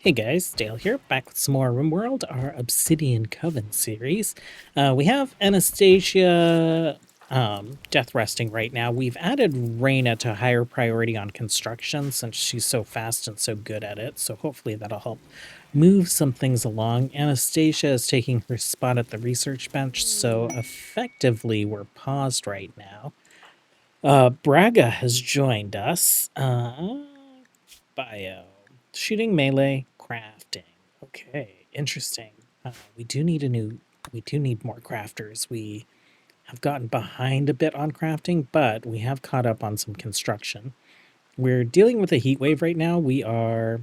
Hey guys, Dale here, back with some more RimWorld, our Obsidian Coven series. We have Anastasia death resting right now. We've added Reyna to higher priority on construction since she's so fast and so good at it, so hopefully that'll help move some things along. Anastasia is taking her spot at the research bench, so effectively we're paused right now. Braga has joined us. Bio. Shooting, melee, crafting. Okay, interesting. We do need more crafters. We have gotten behind a bit on crafting, but we have caught up on some construction. We're dealing with a heat wave right now. We are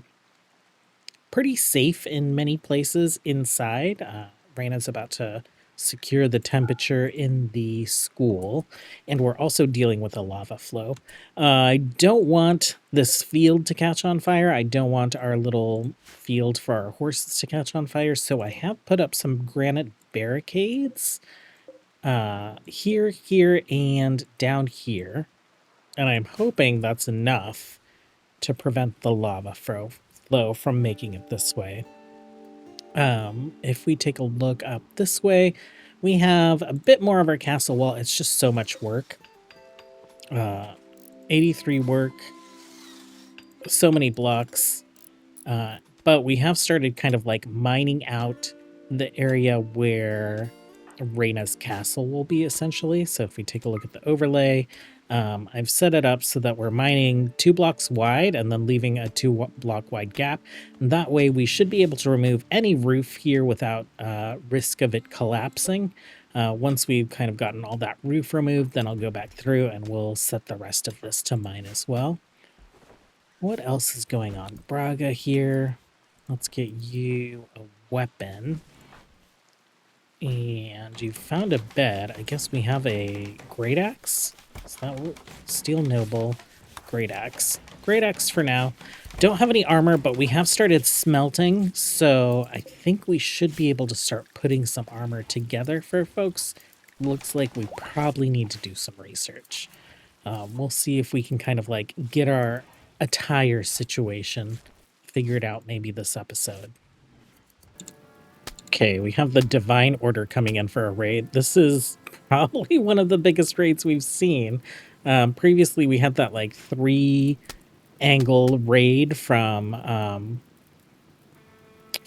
pretty safe in many places inside. Raina's about to secure the temperature in the school, and we're also dealing with a lava flow. I don't want this field to catch on fire. I don't want our little field for our horses to catch on fire, so I have put up some granite barricades here, and down here, and I'm hoping that's enough to prevent the lava flow from making it this way. If we take a look up this way, we have a bit more of our castle wall. It's just so much work. 83 work, so many blocks. But we have started kind of like mining out the area where Reyna's castle will be essentially. So if we take a look at the overlay, I've set it up so that we're mining 2 blocks wide and then leaving a 2-block wide gap. And that way we should be able to remove any roof here without risk of it collapsing. Once we've kind of gotten all that roof removed, then I'll go back through and we'll set the rest of this to mine as well. What else is going on? Braga here. Let's get you a weapon. And you found a bed. I guess we have a great axe. Is that what? Steel noble, great axe. Great axe for now. Don't have any armor, but we have started smelting, so I think we should be able to start putting some armor together for folks. Looks like we probably need to do some research. We'll see if we can kind of like get our attire situation figured out maybe this episode. Okay, we have the Divine Order coming in for a raid. This is probably one of the biggest raids we've seen. Previously, we had that like 3-angle raid from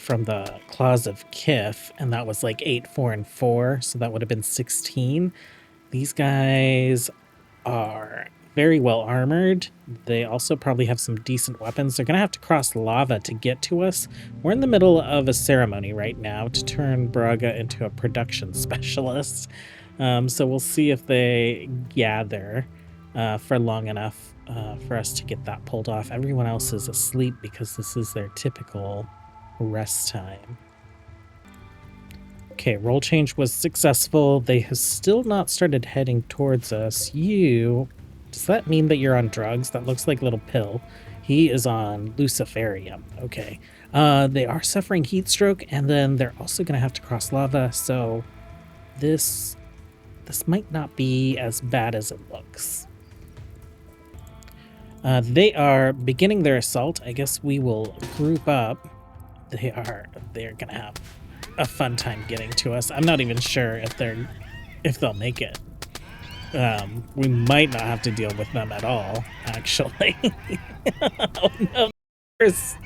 the Claws of Kif, and that was like 8, 4, and 4, so that would have been 16. These guys are very well armored. They also probably have some decent weapons. They're going to have to cross lava to get to us. We're in the middle of a ceremony right now to turn Braga into a production specialist. So we'll see if they gather for long enough for us to get that pulled off. Everyone else is asleep because this is their typical rest time. Okay, roll change was successful. They have still not started heading towards us. Does that mean that you're on drugs? That looks like a little pill. He is on Luciferium. Okay. They are suffering heat stroke, and then they're also going to have to cross lava, so this might not be as bad as it looks. They are beginning their assault. I guess we will group up. They're going to have a fun time getting to us. I'm not even sure if they'll make it. We might not have to deal with them at all, actually. Oh no, there's...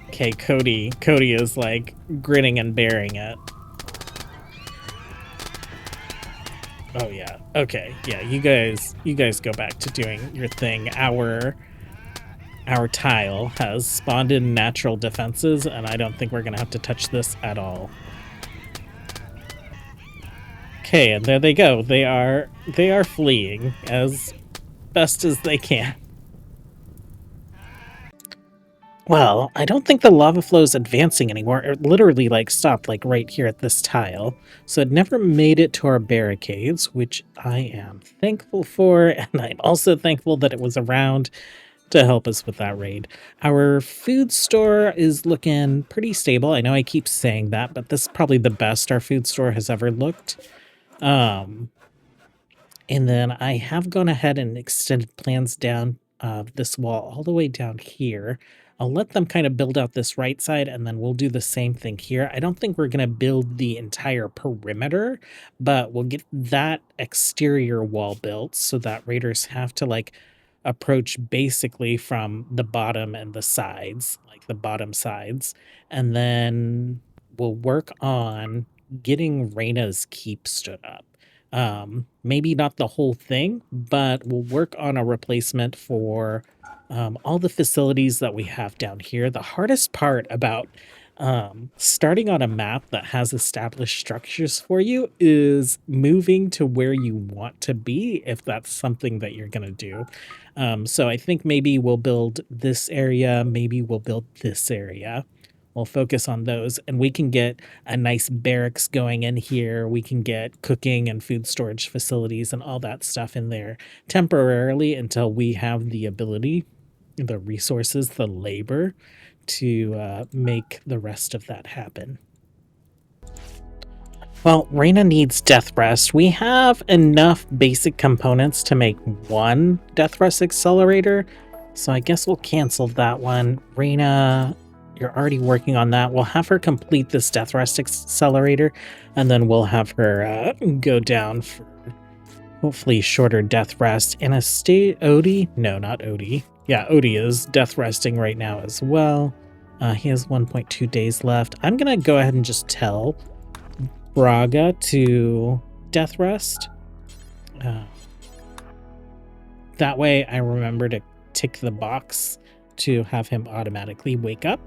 Okay, Cody is like grinning and bearing it. Oh yeah, okay, yeah, you guys go back to doing your thing. Our tile has spawned in natural defenses, and I don't think we're gonna have to touch this at all. Okay, and there they go. They are fleeing as best as they can. Well, I don't think the lava flow is advancing anymore. It literally like stopped like right here at this tile. So it never made it to our barricades, which I am thankful for, and I'm also thankful that it was around to help us with that raid. Our food store is looking pretty stable. I know I keep saying that, but this is probably the best our food store has ever looked. And then I have gone ahead and extended plans down this wall all the way down here. I'll let them kind of build out this right side, and then we'll do the same thing here. I don't think we're going to build the entire perimeter, but we'll get that exterior wall built so that raiders have to like approach basically from the bottom and the sides, like the bottom sides. And then we'll work on getting Reyna's keep stood up. Maybe not the whole thing, but we'll work on a replacement for all the facilities that we have down here. The hardest part about starting on a map that has established structures for you is moving to where you want to be, if that's something that you're going to do. So I think maybe we'll build this area, maybe we'll build this area. We'll focus on those, and we can get a nice barracks going in here. We can get cooking and food storage facilities and all that stuff in there temporarily until we have the ability, the resources, the labor to make the rest of that happen. Well, Reyna needs Death Rest. We have enough basic components to make one Death Rest accelerator, so I guess we'll cancel that one. Reyna, you're already working on that. We'll have her complete this Death Rest accelerator, and then we'll have her go down for hopefully shorter Death Rest. And Odie? No, not Odie. Yeah, Odie is Death Resting right now as well. He has 1.2 days left. I'm going to go ahead and just tell Braga to Death Rest. That way I remember to tick the box to have him automatically wake up.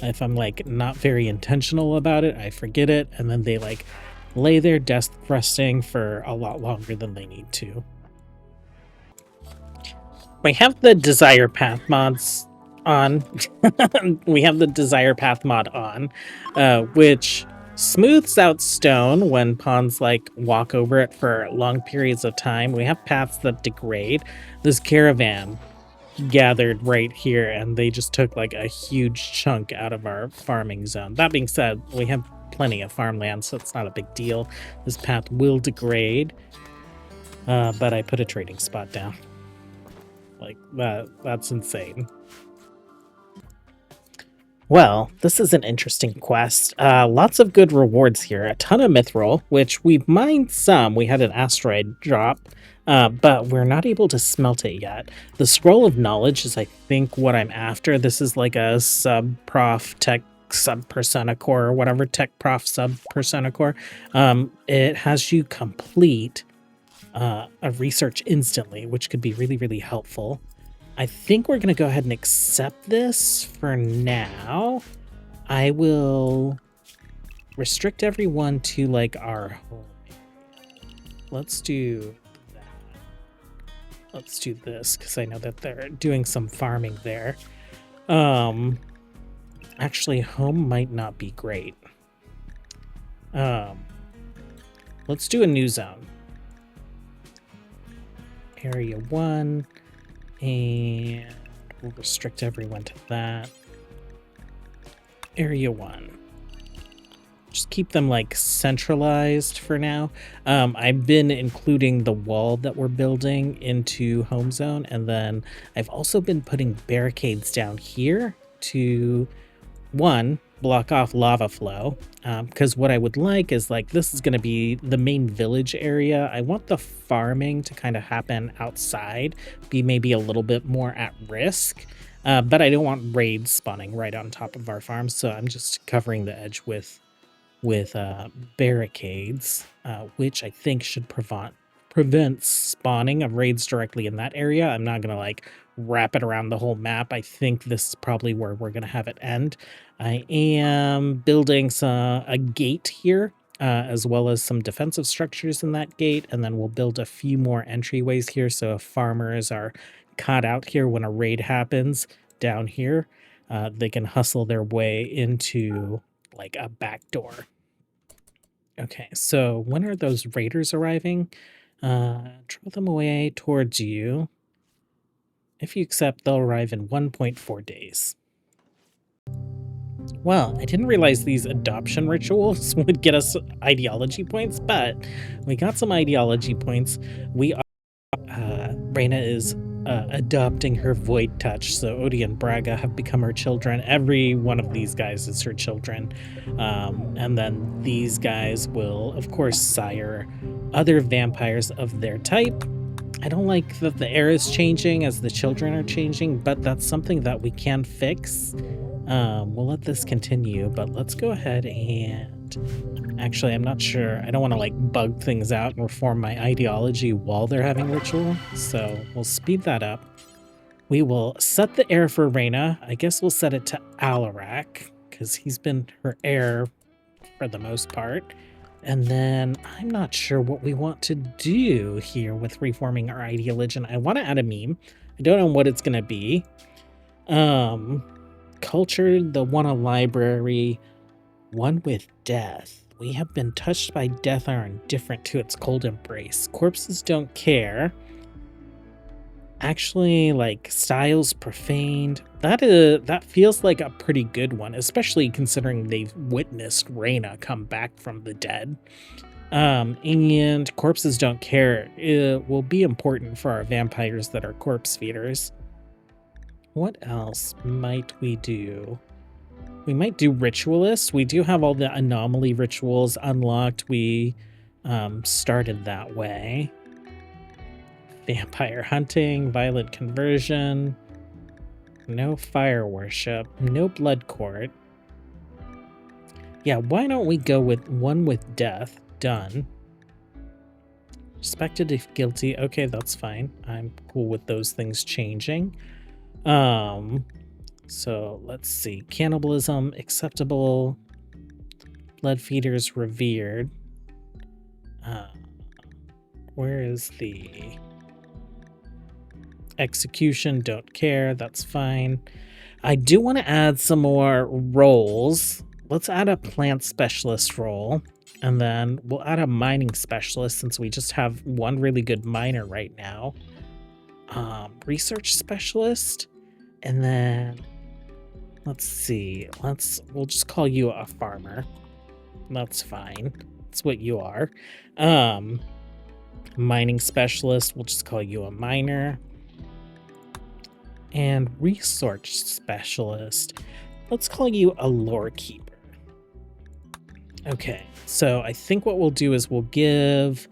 If I'm like not very intentional about it, I forget it, and then they like lay there Death Resting for a lot longer than they need to. We have the Desire Path mods on. We have the Desire Path mod on, which smooths out stone when pawns like walk over it for long periods of time. We have paths that degrade. This caravan gathered right here, and they just took like a huge chunk out of our farming zone. That being said, we have plenty of farmland, so it's not a big deal. This path will degrade, but I put a trading spot down. Like that's insane. Well, this is an interesting quest. Lots of good rewards here. A ton of mithril, which we've mined some. We had an asteroid drop, but we're not able to smelt it yet. The Scroll of Knowledge is, I think, what I'm after. This is like a sub-prof tech sub-persona core, or whatever, tech prof sub-persona core. It has you complete a research instantly, which could be really, really helpful. I think we're going to go ahead and accept this for now. I will restrict everyone to like our home area. Let's do that. Let's do this because I know that they're doing some farming there. Actually, home might not be great. Let's do a new zone. Area 1. And we'll restrict everyone to that. Area 1. Just keep them like centralized for now. I've been including the wall that we're building into home zone, and then I've also been putting barricades down here to, one, block off lava flow, because what I would like is like this is going to be the main village area. I want the farming to kind of happen outside, be maybe a little bit more at risk, but I don't want raids spawning right on top of our farm, so I'm just covering the edge with barricades, which I think should prevent spawning of raids directly in that area. I'm not gonna like wrap it around the whole map. I think this is probably where we're gonna have it end. I am building a gate here, as well as some defensive structures in that gate, and then we'll build a few more entryways here, so if farmers are caught out here when a raid happens down here, they can hustle their way into like a back door. Okay, so when are those raiders arriving? Draw them away towards you. If you accept, they'll arrive in 1.4 days. Well, I didn't realize these adoption rituals would get us ideology points, but we got some ideology points. Reyna is adopting her void touch. So Odie and Braga have become her children. Every one of these guys is her children. And then these guys will, of course, sire other vampires of their type. I don't like that the air is changing as the children are changing, but that's something that we can fix. We'll let this continue, but let's go ahead and... Actually, I'm not sure. I don't want to like bug things out and reform my ideology while they're having ritual, so we'll speed that up. We will set the heir for Reyna. I guess we'll set it to Alarak, because he's been her heir for the most part. And then I'm not sure what we want to do here with reforming our ideology. I want to add a meme. I don't know what it's going to be. Culture, the one a library, one with death. We have been touched by death and are indifferent to its cold embrace. Corpses don't care. Actually, like, styles profaned. That feels like a pretty good one, especially considering they've witnessed Reyna come back from the dead. And corpses don't care. It will be important for our vampires that are corpse feeders. What else might we do? We might do ritualists. We do have all the anomaly rituals unlocked. We started that way. Vampire hunting, violent conversion, no fire worship, no blood court. Yeah, why don't we go with one with death? Done. Respected if guilty. Okay, that's fine. I'm cool with those things changing. So let's see. Cannibalism, acceptable. Blood feeders, revered. Where is the execution? Don't care. That's fine. I do want to add some more roles. Let's add a plant specialist role. And then we'll add a mining specialist since we just have one really good miner right now. Research specialist. And then... let's see. We'll just call you a farmer. That's fine. That's what you are. Mining specialist, we'll just call you a miner. And research specialist, let's call you a lore keeper. Okay, so I think what we'll do is we'll give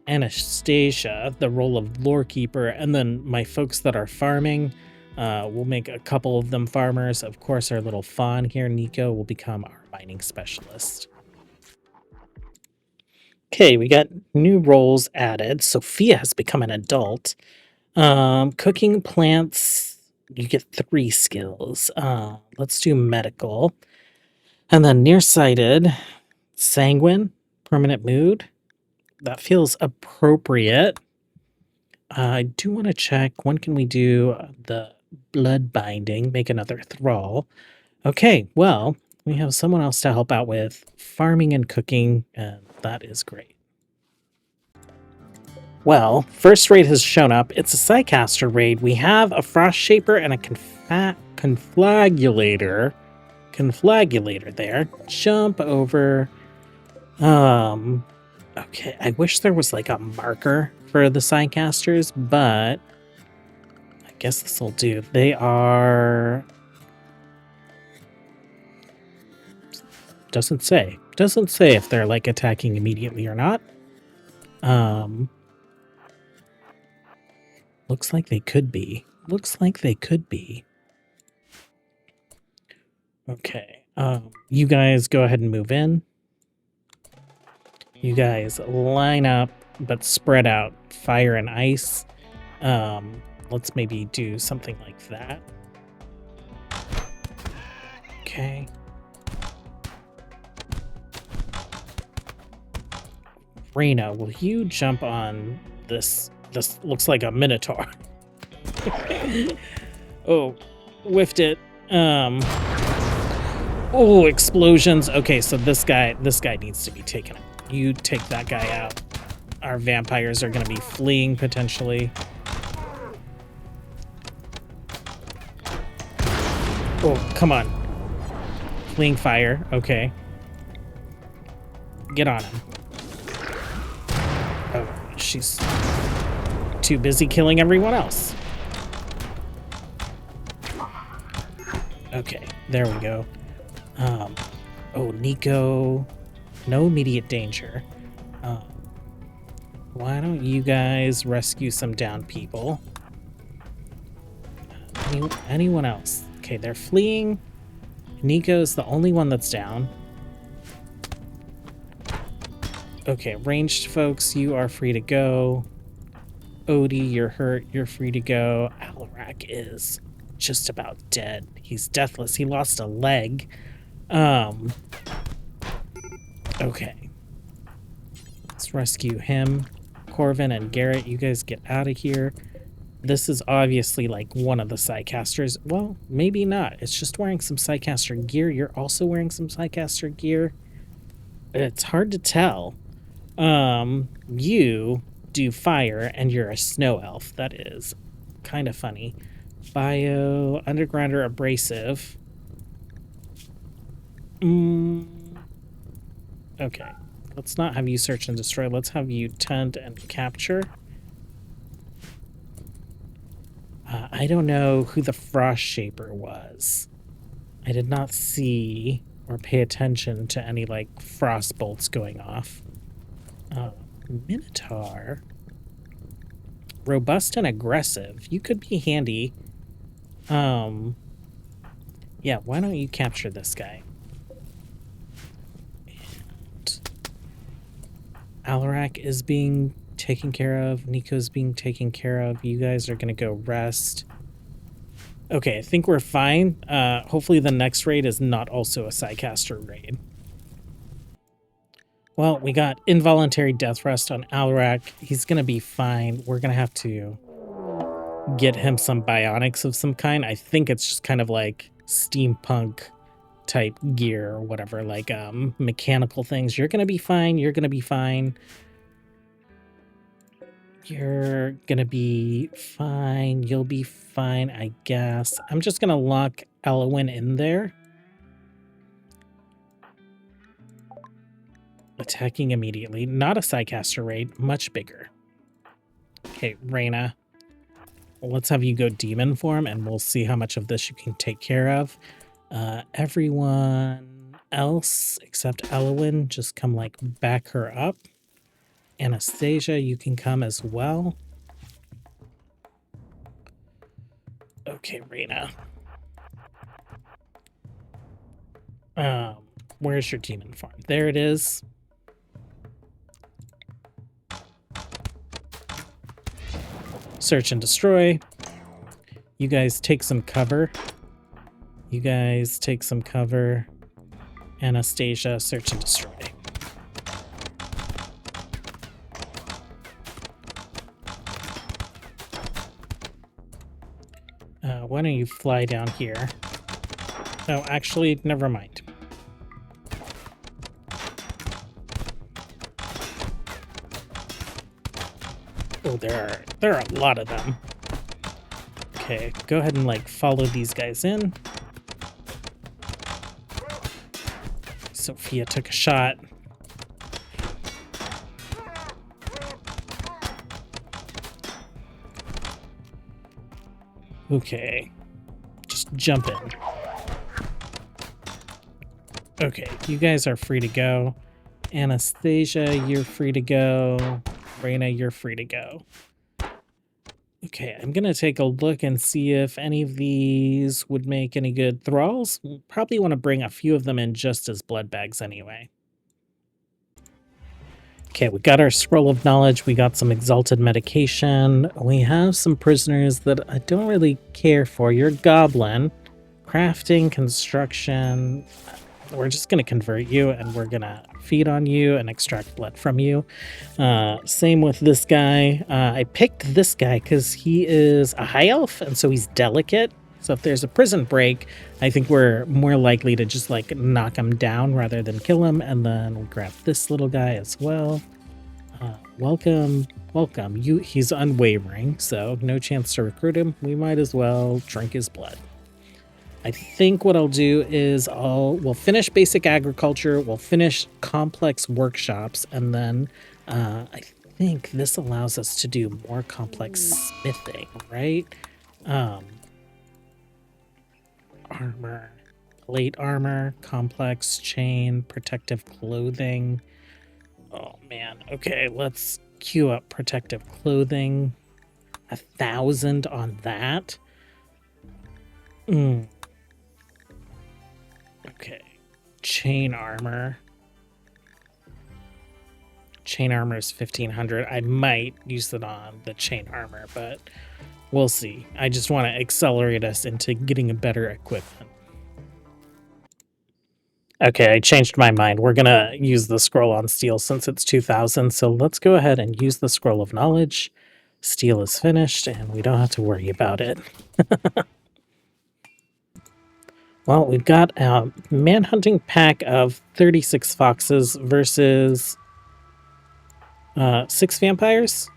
Anastasia the role of lore keeper, and then my folks that are farming, we'll make a couple of them farmers. Of course, our little fawn here, Nico, will become our mining specialist. Okay, we got new roles added. Sophia has become an adult. Cooking plants, you get 3 skills. Let's do medical. And then nearsighted, sanguine, permanent mood. That feels appropriate. I do want to check, when can we do the blood binding, make another thrall? Okay, well, we have someone else to help out with farming and cooking, and that is great. Well, first raid has shown up. It's a Psycaster raid. We have a Frost Shaper and a Conflagulator there. Jump over. Okay, I wish there was like a marker for the Psycasters, but I guess this will do. They are... Doesn't say if they're like attacking immediately or not. Looks like they could be. Okay. You guys go ahead and move in. You guys line up, but spread out. Fire and ice. Let's maybe do something like that. Okay. Reyna, will you jump on this? This looks like a minotaur. Oh, whiffed it. Oh, explosions. Okay, so this guy needs to be taken out. You take that guy out. Our vampires are going to be fleeing potentially. Oh, come on. Fleeing fire. Okay. Get on him. Oh, she's too busy killing everyone else. Okay, there we go. Oh, Nico, no immediate danger. Why don't you guys rescue some down people? Anyone else? Okay, they're fleeing. Nico's the only one that's down. Okay, ranged folks, you are free to go. Odie, you're hurt. You're free to go. Alarak is just about dead. He's deathless. He lost a leg. Okay. Let's rescue him. Corvin and Garrett, you guys get out of here. This is obviously like one of the Psycasters. Well, maybe not. It's just wearing some Psycaster gear. You're also wearing some Psycaster gear. It's hard to tell. You do fire and you're a snow elf. That is kind of funny. Bio, underground or abrasive. Okay. Let's not have you search and destroy. Let's have you tend and capture. I don't know who the Frost Shaper was. I did not see or pay attention to any, like, frost bolts going off. Minotaur. Robust and aggressive. You could be handy. Yeah, why don't you capture this guy? And Alarak is being taken care of. Nico's being taken care of. You guys are going to go rest. Okay, I think we're fine. Hopefully the next raid is not also a Psycaster raid. Well, we got involuntary death rest on Alarak. He's going to be fine. We're going to have to get him some bionics of some kind. I think it's just kind of like steampunk type gear or whatever, like mechanical things. You're going to be fine. You're going to be fine. You're going to be fine. You'll be fine, I guess. I'm just going to lock Elowin in there. Attacking immediately. Not a Psycaster raid. Much bigger. Okay, Reyna. Let's have you go demon form and we'll see how much of this you can take care of. Everyone else except Elowin, just come like back her up. Anastasia, you can come as well. Okay, Reyna. Where's your demon farm? There it is. Search and destroy. You guys take some cover. You guys take some cover. Anastasia, search and destroy. Why don't you fly down here? Oh, actually, never mind. Oh, there are a lot of them. Okay, go ahead and like follow these guys in. Sophia took a shot. Okay, just jump in. Okay, you guys are free to go. Anastasia, you're free to go. Reyna, you're free to go. Okay, I'm going to take a look and see if any of these would make any good thralls. We'll probably want to bring a few of them in just as blood bags anyway. Okay, we got our scroll of knowledge. We got some exalted medication. We have some prisoners that I don't really care for. You're goblin. Crafting, construction. We're just going to convert you and we're going to feed on you and extract blood from you. Same with this guy. I picked this guy because he is a high elf and so he's delicate. So if there's a prison break, I think we're more likely to just like knock him down rather than kill him. And then we'll grab this little guy as well. Welcome. He's unwavering, so no chance to recruit him. We might as well drink his blood. I think what I'll do is we'll finish basic agriculture, we'll finish complex workshops, and then I think this allows us to do more complex smithing, right? armor. Plate armor, complex chain, protective clothing. Oh man. Okay, let's queue up protective clothing. 1,000 on that. Okay. Chain armor. Chain armor is 1,500. I might use it on the chain armor, but we'll see. I just want to accelerate us into getting a better equipment. Okay, I changed my mind. We're going to use the scroll on steel since it's 2,000. So let's go ahead and use the scroll of knowledge. Steel is finished, and we don't have to worry about it. Well, we've got a manhunting pack of 36 foxes versus 6 vampires.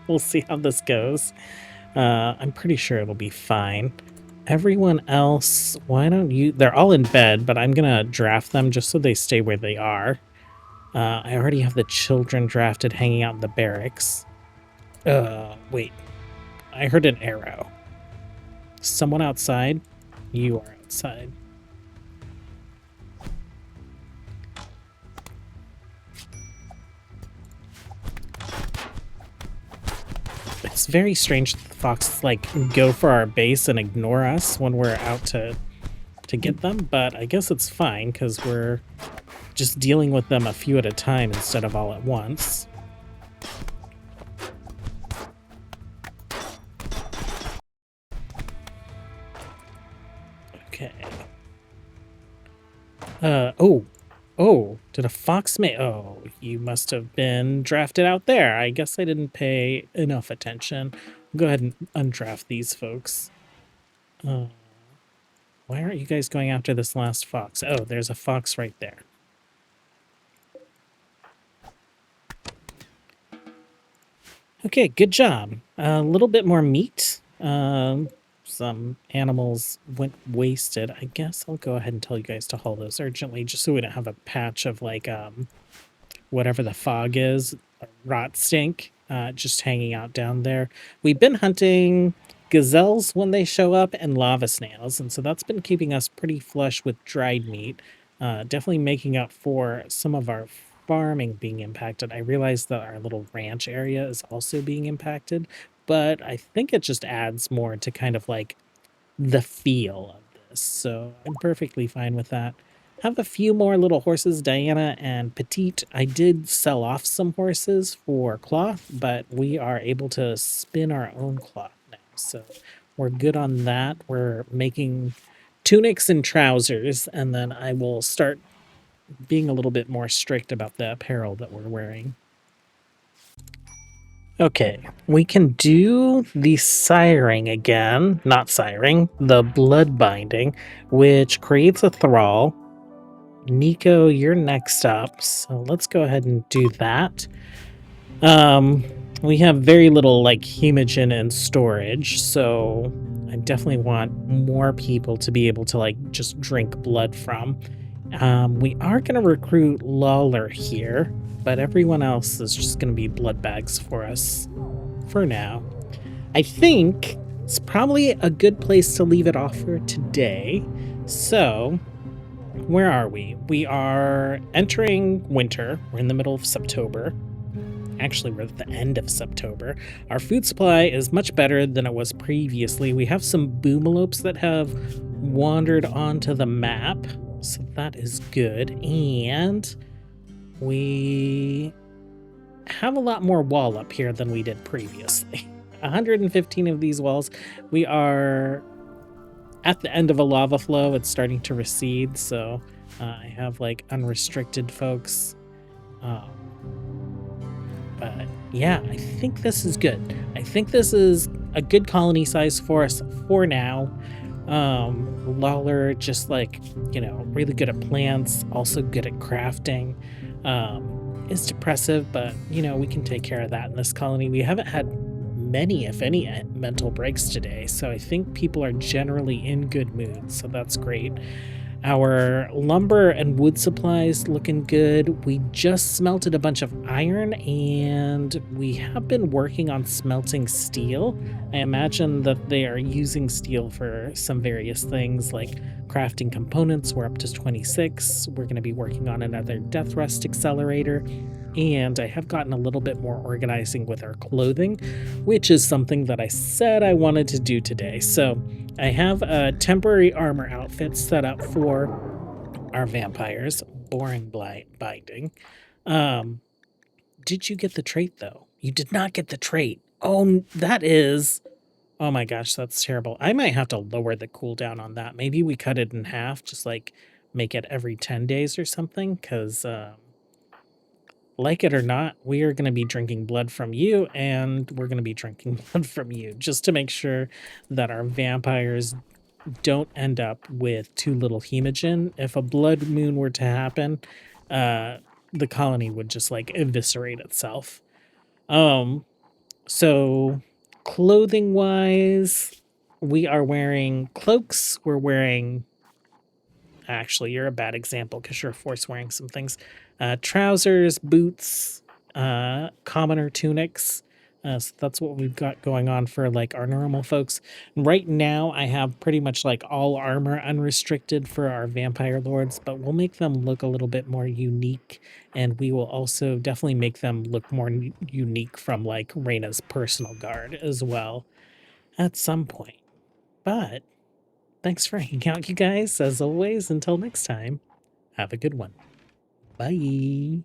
We'll see how this goes. I'm pretty sure it'll be fine. Everyone else, why don't you... They're all in bed, but I'm going to draft them just so they stay where they are. I already have the children drafted hanging out in the barracks. Wait. I heard an arrow. Someone outside? You are outside. It's very strange that the foxes like go for our base and ignore us when we're out to get them, but I guess it's fine because we're just dealing with them a few at a time instead of all at once. Okay. Oh, did a fox make... Oh, you must have been drafted out there. I guess I didn't pay enough attention. Go ahead and undraft these folks. Why aren't you guys going after this last fox? Oh, there's a fox right there. Okay, good job. A little bit more meat. Some animals went wasted. I guess I'll go ahead and tell you guys to haul those urgently, just so we don't have a patch of like whatever the fog is, rot stink, just hanging out down there. We've been hunting gazelles when they show up and lava snails, and so that's been keeping us pretty flush with dried meat. Definitely making up for some of our farming being impacted. I realized that our little ranch area is also being impacted, but I think it just adds more to kind of like the feel of this. So I'm perfectly fine with that. Have a few more little horses, Diana and Petite. I did sell off some horses for cloth, but we are able to spin our own cloth now. So we're good on that. We're making tunics and trousers, and then I will start being a little bit more strict about the apparel that we're wearing. Okay, we can do the siring again, not siring, the blood binding, which creates a thrall. Nico, you're next up, so let's go ahead and do that. We have very little like hemogen and storage, so I definitely want more people to be able to like just drink blood from. We are going to recruit Lawler here, but everyone else is just going to be blood bags for us for now. I think it's probably a good place to leave it off for today. So, where are we? We are entering winter. We're in the middle of September. Actually, we're at the end of September. Our food supply is much better than it was previously. We have some boomalopes that have wandered onto the map, so that is good. And we have a lot more wall up here than we did previously. 115 of these walls. We are at the end of a lava flow. It's starting to recede, so I have like unrestricted folks. But yeah, I think this is good. I think this is a good colony size for us for now. Lawler, just like, you know, really good at plants, also good at crafting. Is depressive, but, you know, we can take care of that in this colony. We haven't had many, if any, mental breaks today, so I think people are generally in good mood, so that's great. Our lumber and wood supplies looking good. We just smelted a bunch of iron and we have been working on smelting steel. I imagine that they are using steel for some various things like crafting components. We're up to 26. We're going to be working on another death rust accelerator. And I have gotten a little bit more organizing with our clothing, which is something that I said I wanted to do today. So I have a temporary armor outfit set up for our vampires. Boring binding. Um, did you get the trait though? You did not get the trait. Oh, that is. Oh my gosh, that's terrible. I might have to lower the cooldown on that. Maybe we cut it in half, just like make it every 10 days or something, because like it or not, we are going to be drinking blood from you, and we're going to be drinking blood from you just to make sure that our vampires don't end up with too little hemogen. If a blood moon were to happen, the colony would just like eviscerate itself. So clothing wise, we are wearing cloaks. We're wearing, actually, you're a bad example because you're forced wearing some things. Trousers, boots, commoner tunics. So that's what we've got going on for like our normal folks. Right now, I have pretty much like all armor unrestricted for our vampire lords, but we'll make them look a little bit more unique, and we will also definitely make them look more unique from like Reyna's personal guard as well at some point. But thanks for hanging out, you guys. As always, until next time, have a good one. Bye.